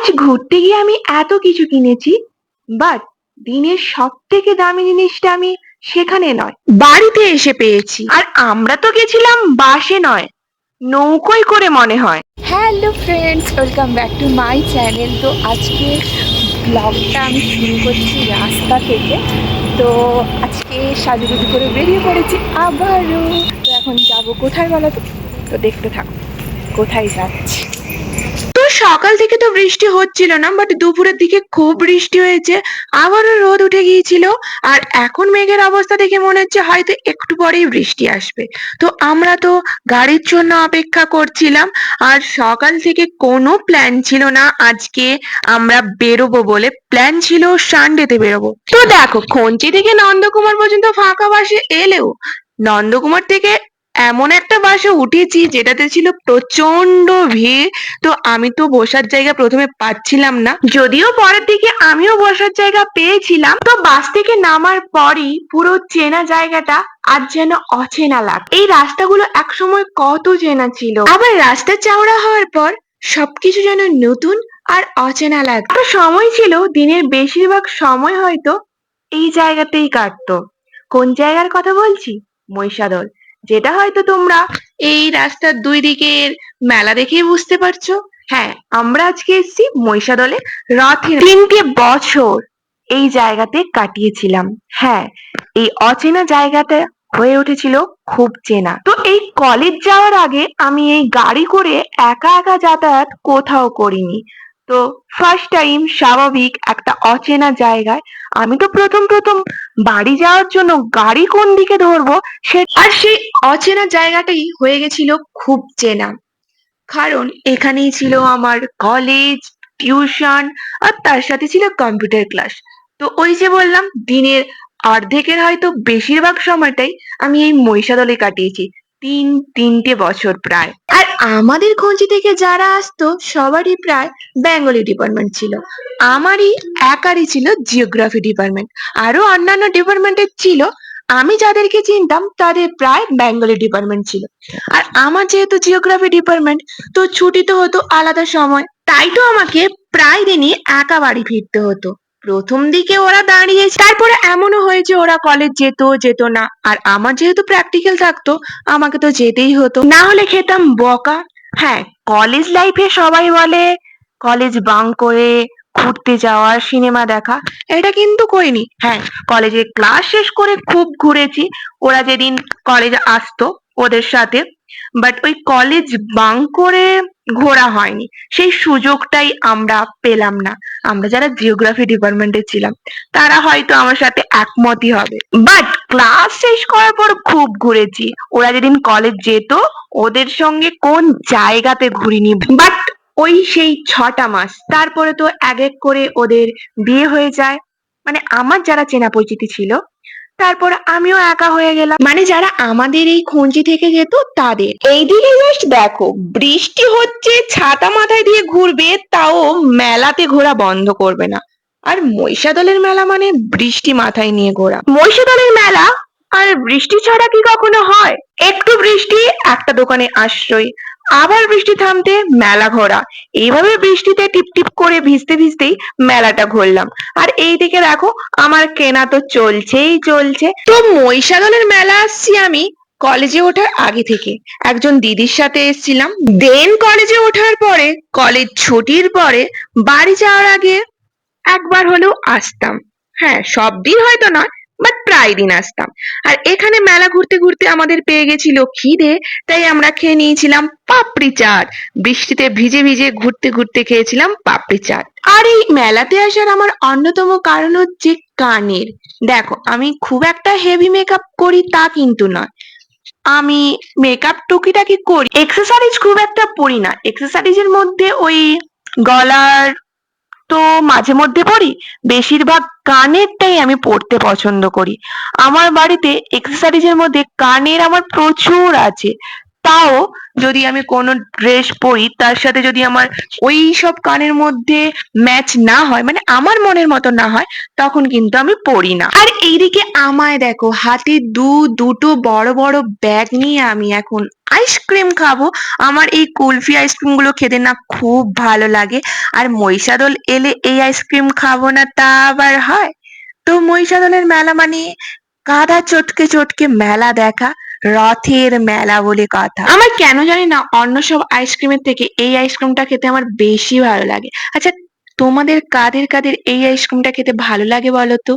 আজ ঘুরতে গিয়ে আমি এত কিছু কিনেছি, বাট দিনের সব থেকে দামি জিনিসটা আমি সেখানে নয়, বাড়িতে এসে পেয়েছি। আর আমরা তো গেছিলাম বাসে নয়, নৌকোয় করে মনে হয়। Hello friends, welcome back to my channel. তো আজকে ব্লগটা আমি শুরু করছি রাস্তা থেকে। তো আজকে সাজুগুজু করে বেরিয়ে পড়েছি আবারও। তো এখন যাব কোথায় বলো তো দেখতে থাকো কোথায় যাচ্ছি। তো সকাল থেকে তো বৃষ্টি হচ্ছিল না, বাট দুপুরের দিকে খুব বৃষ্টি হয়েছে, আবারও রোদ উঠে গিয়েছিল। আর এখন মেঘের অবস্থা দেখে মনে হচ্ছে হয়তো একটু পরেই বৃষ্টি আসবে। তো আমরা তো গাড়ির জন্য অপেক্ষা করছিলাম। আর সকাল থেকে কোনো প্ল্যান ছিল না আজকে আমরা বেরোবো বলে, প্ল্যান ছিল সানডেতে বেরোবো। তো দেখো, খঞ্চি থেকে নন্দকুমার পর্যন্ত ফাঁকা বাসে এলেও নন্দকুমার থেকে এমন একটা বাসে উঠেছি যেটাতে ছিল প্রচন্ড ভিড়। তো আমি তো বসার জায়গা প্রথমে পাচ্ছিলাম না, যদিও পরের দিকে আমিও বসার জায়গা পেয়েছিলাম। তো বাস থেকে নামার পরই পুরো চেনা জায়গাটা আজ যেন অচেনা লাগ। এই রাস্তাগুলো একসময় কত চেনা ছিল, আবার রাস্তা চওড়া হওয়ার পর সবকিছু যেন নতুন আর অচেনা লাগ। একটা সময় ছিল দিনের বেশিরভাগ সময় হয়তো এই জায়গাতেই কাটতো। কোন জায়গার কথা বলছি? মহিষাদল, যেটা হয়তো তোমরা এই রাস্তার দুই দিকের মেলা দেখেই বুঝতে পারছো। হ্যাঁ, আমরা আজকে এসেছি মহিষাদলে। রথের 3টে বছর এই জায়গাতে কাটিয়েছিলাম। হ্যাঁ, এই অচেনা জায়গাটা হয়ে উঠেছিল খুব চেনা। তো এই কলেজ যাওয়ার আগে আমি এই গাড়ি করে একা একা যাতায়াত কোথাও করিনি। তো ফার্স্ট টাইম স্বাভাবিক একটা অচেনা জায়গায়। আমি তো প্রথম প্রথম বাড়ি যাওয়ার জন্য গাড়ি কোন দিকে ধরবো আর সেই অচেনা জায়গাটাই হয়ে গেছিল খুব চেনা। কারণ এখানেই ছিল আমার কলেজ, টিউশন, আর তার সাথে ছিল কম্পিউটার ক্লাস। তো ওই যে বললাম, দিনের অর্ধেকের হয়তো বেশিরভাগ সময়টাই আমি এই মহিষাদলে কাটিয়েছি। 3টে বছর প্রায়। আর আমাদের খঞ্চি থেকে যারা আসতো সবারই প্রায় বেঙ্গলি ডিপার্টমেন্ট ছিল। আমারই একারই ছিল জিওগ্রাফি ডিপার্টমেন্ট। আরো অন্যান্য ডিপার্টমেন্টের ছিল, আমি যাদেরকে চিনতাম তাদের প্রায় বেঙ্গলি ডিপার্টমেন্ট ছিল। আর আমার যেহেতু জিওগ্রাফি ডিপার্টমেন্ট, তো ছুটি তো হতো আলাদা সময়, তাই তো আমাকে প্রায় দিনই একা বাড়ি ফিরতে হতো। প্রথম দিকে ওরা দাঁড়িয়েছে, তারপরে এমনও হয়েছে ওরা কলেজ যেত যেত না, আর আমার যেহেতু প্র্যাকটিক্যাল থাকতো আমাকে তো যেতেই হতো, না হলে খেতাম বকা। হ্যাঁ, কলেজ লাইফে সবাই বলে কলেজ বাঙ্ক করে ঘুরতে যাওয়া, সিনেমা দেখা, এটা কিন্তু করিনি। হ্যাঁ, কলেজে ক্লাস শেষ করে খুব ঘুরেছি, ওরা যেদিন কলেজে আসতো ওদের সাথে। বাট ওই কলেজ বাঙ্ক করে ঘোরা হয়নি, সেই সুযোগটাই আমরা পেলাম না। আমরা যারা জিওগ্রাফি ডিপার্টমেন্টে ছিলাম তারা হয়তো আমার সাথে একমতই হবে। বাট ক্লাস শেষ করার পর খুব ঘুরেছি। ওরা যেদিন কলেজ যেত ওদের সঙ্গে কোন জায়গাতে ঘুরিনি। বাট ওই সেই 6টা মাস, তারপরে তো এক এক করে ওদের বিয়ে হয়ে যায়। মানে আমার যারা চেনা পরিচিতি ছিল, তারপর আমিও একা হয়ে গেলাম। মানে যারা আমাদের এই খঞ্জি থেকে যেত তাদের। এইদিকে জাস্ট দেখো, বৃষ্টি হচ্ছে, ছাতা মাথায় দিয়ে ঘুরবে, তাও মেলাতে ঘোরা বন্ধ করবে না। আর মহিষাদলের মেলা মানে বৃষ্টি মাথায় নিয়ে ঘোরা। মহিষাদলের মেলা আর বৃষ্টি ছাড়া কি কখনো হয়? একটু বৃষ্টি, একটা দোকানে আশ্রয়, আবার বৃষ্টি থামতে মেলা ঘোরা। এইভাবে বৃষ্টিতে টিপ টিপ করে ভিজতে ভিজতেই মেলাটা ঘুরলাম। আর এইদিকে দেখো, আমার কেনা তো চলছেই চলছে। তো মহিষাদলের মেলা আসছি আমি কলেজে ওঠার আগে থেকে। একজন দিদির সাথে এসেছিলাম, দেন কলেজে ওঠার পরে, কলেজ ছুটির পরে বাড়ি যাওয়ার আগে একবার হলেও আসতাম। হ্যাঁ, সব দিন হয়তো নয়, বাট প্রায় দিন আসতাম। আর এখানে মেলা ঘুরতে ঘুরতে আমাদের পেয়ে গেছিল খিদে, তাই আমরা খেয়ে নিয়েছিলাম পাপড়ি চাট। বৃষ্টিতে ভিজে ভিজে ঘুরতে ঘুরতে খেয়েছিলাম পাপড়ি চাট। আর এই মেলাতে আসার আমার অন্যতম কারণ হচ্ছে কানের। দেখো, আমি খুব একটা হেভি মেকআপ করি তা কিন্তু নয়, আমি মেকআপ টুকিটাকি করি, এক্সেসরিজ খুব একটা পরি না। এক্সেসরিজের মধ্যে ওই গলার তো মাঝে মধ্যে পরি, বেশিরভাগ কানেরটাই আমি পরতে পছন্দ করি। আমার বাড়িতে এক্সেসরিজের মধ্যে কানের আমার প্রচুর আছে। তাও যদি আমি কোনো ড্রেস পরি তার সাথে যদি আমার ওই সব কানের মধ্যে ম্যাচ না হয়, মানে আমার মনের মতো না হয়, তখন কিন্তু আমি পরি না। আর এইদিকে আমায় দেখো, হাতে দুটো বড় বড় ব্যাগ নিয়ে আমি এখন আইসক্রিম খাবো। আমার এই কুলফি আইসক্রিম গুলো খেতে না খুব ভালো লাগে। আর মহিষাদল এলে এই আইসক্রিম খাবো না তা আবার হয়? তো মহিষাদলের মেলা মানে কাদা চটকে চটকে মেলা দেখা, রথের মেলা বলে কথা। আমার কেন জানি না অন্য সব আইসক্রিমের থেকে এই আইসক্রিমটা খেতে আমার বেশি ভালো লাগে। আচ্ছা, তোমাদের কাদের কাদের এই আইসক্রিমটা খেতে ভালো লাগে বলো তো?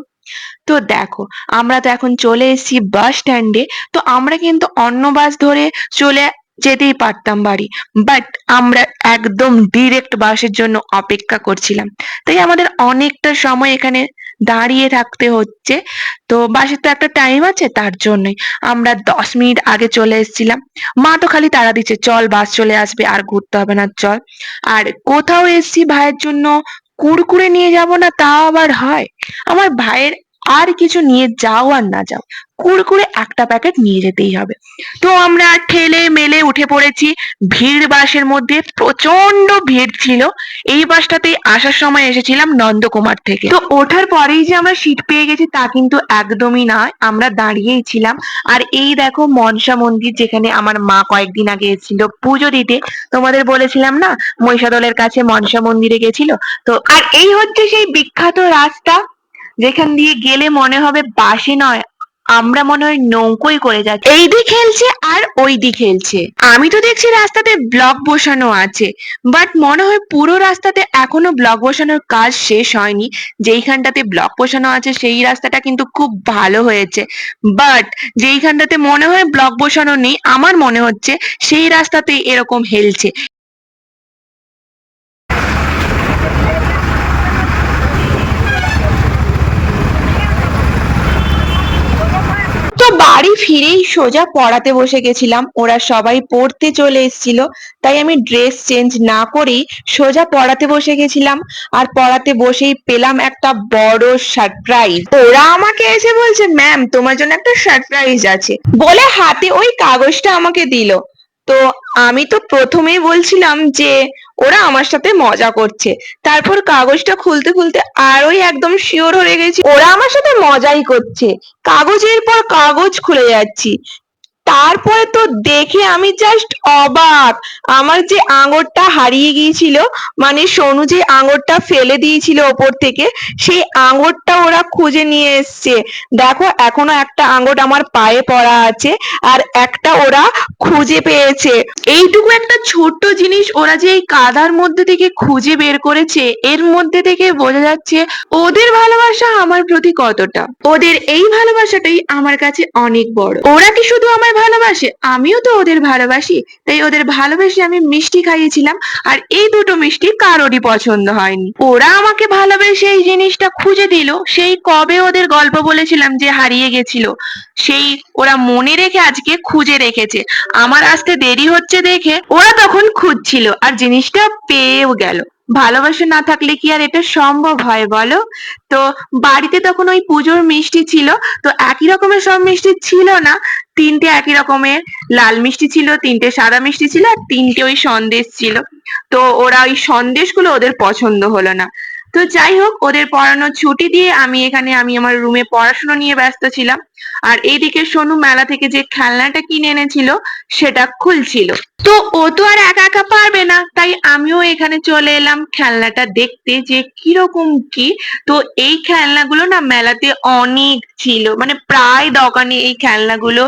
তো দেখো, আমরা তো এখন চলে এসেছি বাস স্ট্যান্ডে। তো আমরা কিন্তু অন্য বাস ধরে চলে যেতেই পারতাম বাড়ি, বাট আমরা একদম ডিরেক্ট বাসের জন্য অপেক্ষা করছিলাম। তাই আমাদের অনেকটা সময় এখানে দাঁড়িয়ে থাকতে হচ্ছে। তো বাসের তো একটা টাইম আছে, তার জন্যই আমরা 10 মিনিট আগে চলে এসেছিলাম। মা তো খালি তাড়া দিচ্ছে, চল বাস চলে আসবে আর ঘুরতে হবে না, চল। আর কোথাও এসছি ভাইয়ের জন্য কুড়কুড়ে নিয়ে যাব না তা আবার হয়? আমার ভাইয়ের আর কিছু নিয়ে যাও আর না যাও, কুড়কুড়ে একটা প্যাকেট নিয়ে যেতেই হবে। তো আমরা ঠেলে মেলে উঠে পড়েছি। ভিড় বাসের মধ্যে প্রচন্ড ভিড় ছিল। এই বাসটাতেই আসার সময় এসেছিলাম নন্দকুমার থেকে। তো ওঠার পরেই যে আমরা সিট পেয়ে গেছি তা কিন্তু একদমই নয়, আমরা দাঁড়িয়েই ছিলাম। আর এই দেখো মনসা মন্দির, যেখানে আমার মা কয়েকদিন আগে এসেছিল পুজো দিতে। তোমাদের বলেছিলাম না, মহিষাদলের কাছে মনসা মন্দিরে গেছিল। তো আর এই হচ্ছে সেই বিখ্যাত রাস্তা, যেখান দিয়ে গেলে মনে হবে বাসে নয়, আমরা মনে হয় নৌকোয় করে যাচ্ছি। এই দিক খেলছে আর ওই দিক খেলছে। আমি তো দেখছি রাস্তাতে ব্লক বসানো আছে, বাট মনে হয় পুরো রাস্তাতে এখনো ব্লক বসানোর কাজ শেষ হয়নি। যেইখানটাতে ব্লক বসানো আছে সেই রাস্তাটা কিন্তু খুব ভালো হয়েছে, বাট যেইখানটাতে মনে হয় ব্লক বসানো নেই, আমার মনে হচ্ছে সেই রাস্তাতেই এরকম হেলছে। তো বাড়ি ফিরেই সোজা পড়াতে বসে গেছিলাম, ওরা সবাই পড়তে চলে এসেছিল। তাই আমি ড্রেস চেঞ্জ না করেই সোজা পড়াতে বসে গেছিলাম। আর পড়াতে বসেই পেলাম একটা বড় সারপ্রাইজ। ওরা আমাকে এসে বলছে, ম্যাম তোমার জন্য একটা সারপ্রাইজ আছে, বলে হাতে ওই কাগজটা আমাকে দিল। তো আমি তো প্রথমেই বলছিলাম যে ওরা আমার সাথে মজা করছে, তারপর কাগজটা খুলতে খুলতে আরোই একদম শিওর হয়ে গেছি ওরা আমার সাথে মজাই করছে। কাগজের পর কাগজ খুলে যাচ্ছি, তারপরে তো দেখে আমি জাস্ট অবাক। আমার যে আঙুরটা হারিয়ে গিয়েছিল, মানে সোনু যে আঙুরটা ফেলে দিয়েছিল ওপর থেকে, সেই আঙুরটা ওরা খুঁজে নিয়ে এসছে। দেখো এখনো একটা আঙুর আমার পায়ে পড়া আছে, আর একটা ওরা খুঁজে পেয়েছে। এইটুকু একটা ছোট্ট জিনিস ওরা যে এই কাদার মধ্যে থেকে খুঁজে বের করেছে, এর মধ্যে থেকে বোঝা যাচ্ছে ওদের ভালোবাসা আমার প্রতি কতটা। ওদের এই ভালোবাসাটাই আমার কাছে অনেক বড়। ওরা কি শুধু আমায় ভালোবাসে, আমিও তো ওদের ভালোবাসি। তাই ওদের ভালোবেসে আমি মিষ্টি খাইয়েছিলাম, আর এই দুটো মিষ্টি কারোরই পছন্দ হয়নি। ওরা আমাকে ভালোবেসে এই জিনিসটা খুঁজে দিল, সেই কবে ওদের গল্প বলেছিলাম যে হারিয়ে গেছিল, সেই ওরা মনে রেখে আজকে খুঁজে রেখেছে। আমার আসতে দেরি হচ্ছে দেখে ওরা তখন খুঁজছিল, আর জিনিসটা পেয়েও গেল। ভালোবাসা না থাকলে কি আর এটা সম্ভব হয় বলো? তো বাড়িতে তখন ওই পুজোর মিষ্টি ছিল। তো একই রকমের সব মিষ্টি ছিল না, তিনটে একই রকমের লাল মিষ্টি ছিল, তিনটে সাদা মিষ্টি ছিল, আর তিনটে ওই সন্দেশ ছিল। তো ওরা ওই সন্দেশগুলো ওদের পছন্দ হলো না। তো যাই হোক, ওদের পড়ানো ছুটি দিয়ে আমি আমার রুমে পড়াশোনা নিয়ে ব্যস্ত ছিলাম। আর এইদিকে সোনু মেলা থেকে যে খেলনাটা কিনে এনেছিল সেটা খুলছিল। তো ও তো আর একা একা পারবে না, তাই আমিও এখানে চলে এলাম খেলনাটা দেখতে যে কিরকম কি। তো এই খেলনাগুলো না মেলাতে অনেক ছিল, মানে প্রায় দোকানে এই খেলনাগুলো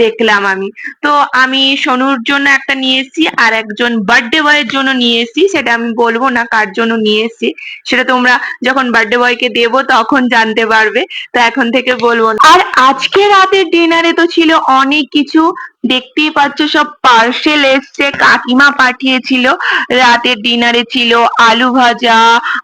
দেখলাম আমি। তো আমি সোনুর জন্য একটা নিয়ে এসেছি, আর একজন বার্থডে বয়ের জন্য নিয়ে এসেছি। সেটা আমি বলবো না কার জন্য নিয়ে এসেছি, সেটা তোমরা যখন বার্থডে বয়কে দেবো তখন জানতে পারবে। তো এখন থেকে বলবো না। আর আজকে রাতের ডিনারে তো ছিল অনেক কিছু, দেখতেই পাচ্ছ সব পার্সেল এসছে, কাকিমা পাঠিয়েছিল। রাতের ডিনারে ছিল আলু ভাজা,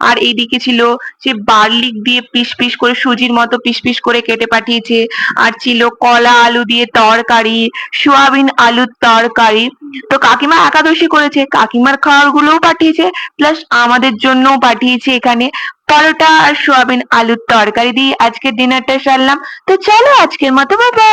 আর এইদিকে ছিল সে বার্লিক দিয়ে পিস পিস করে, সুজির মতো পিস পিস করে কেটে পাঠিয়েছে। আর ছিল কলা আলু দিয়ে তরকারি, সোয়াবিন আলুর তরকারি। তো কাকিমা একাদশী করেছে, কাকিমার খাবার গুলোও পাঠিয়েছে, প্লাস আমাদের জন্যও পাঠিয়েছে। এখানে পরোটা আর সোয়াবিন আলুর তরকারি দিয়ে আজকের ডিনারটা সারলাম। তো চলো আজকের মতো বাই বাই।